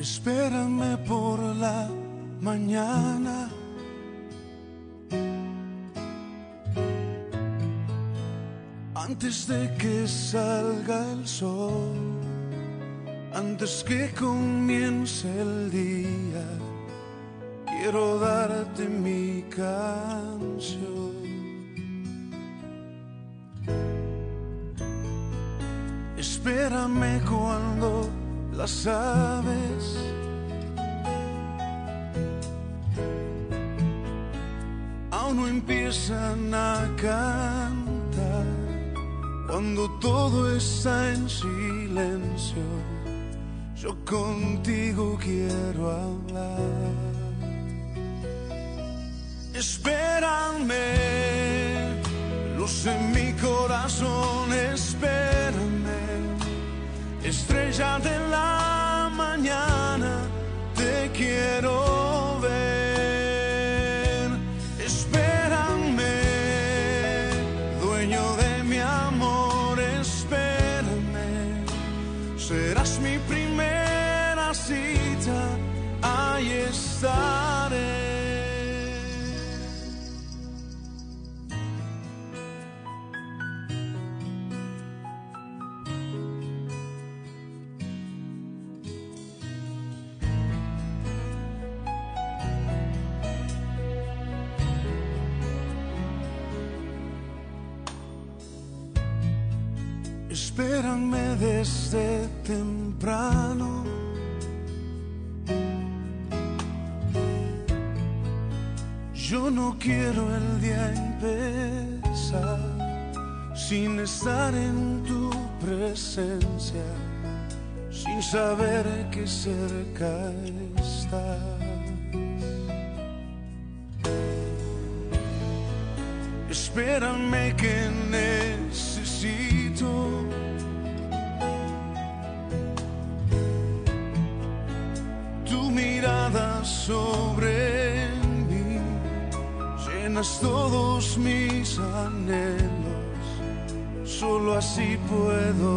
Espérame por la mañana. Antes de que salga el sol, antes que comience el día, quiero darte mi canción. Espérame cuando las aves aún no empiezan a cantar, cuando todo está en silencio, yo contigo quiero hablar. Espérame, luz en mi corazón, espérame, estrella de la mañana, te quiero ver. Espérame, dueño de mi amor, espérame, serás mi primera cita, ahí estaré. Espérame desde temprano, yo no quiero el día empezar sin estar en tu presencia, sin saber que cerca estás. Espérame que necesito tu mirada sobre mí, llenas todos mis anhelos, solo así puedo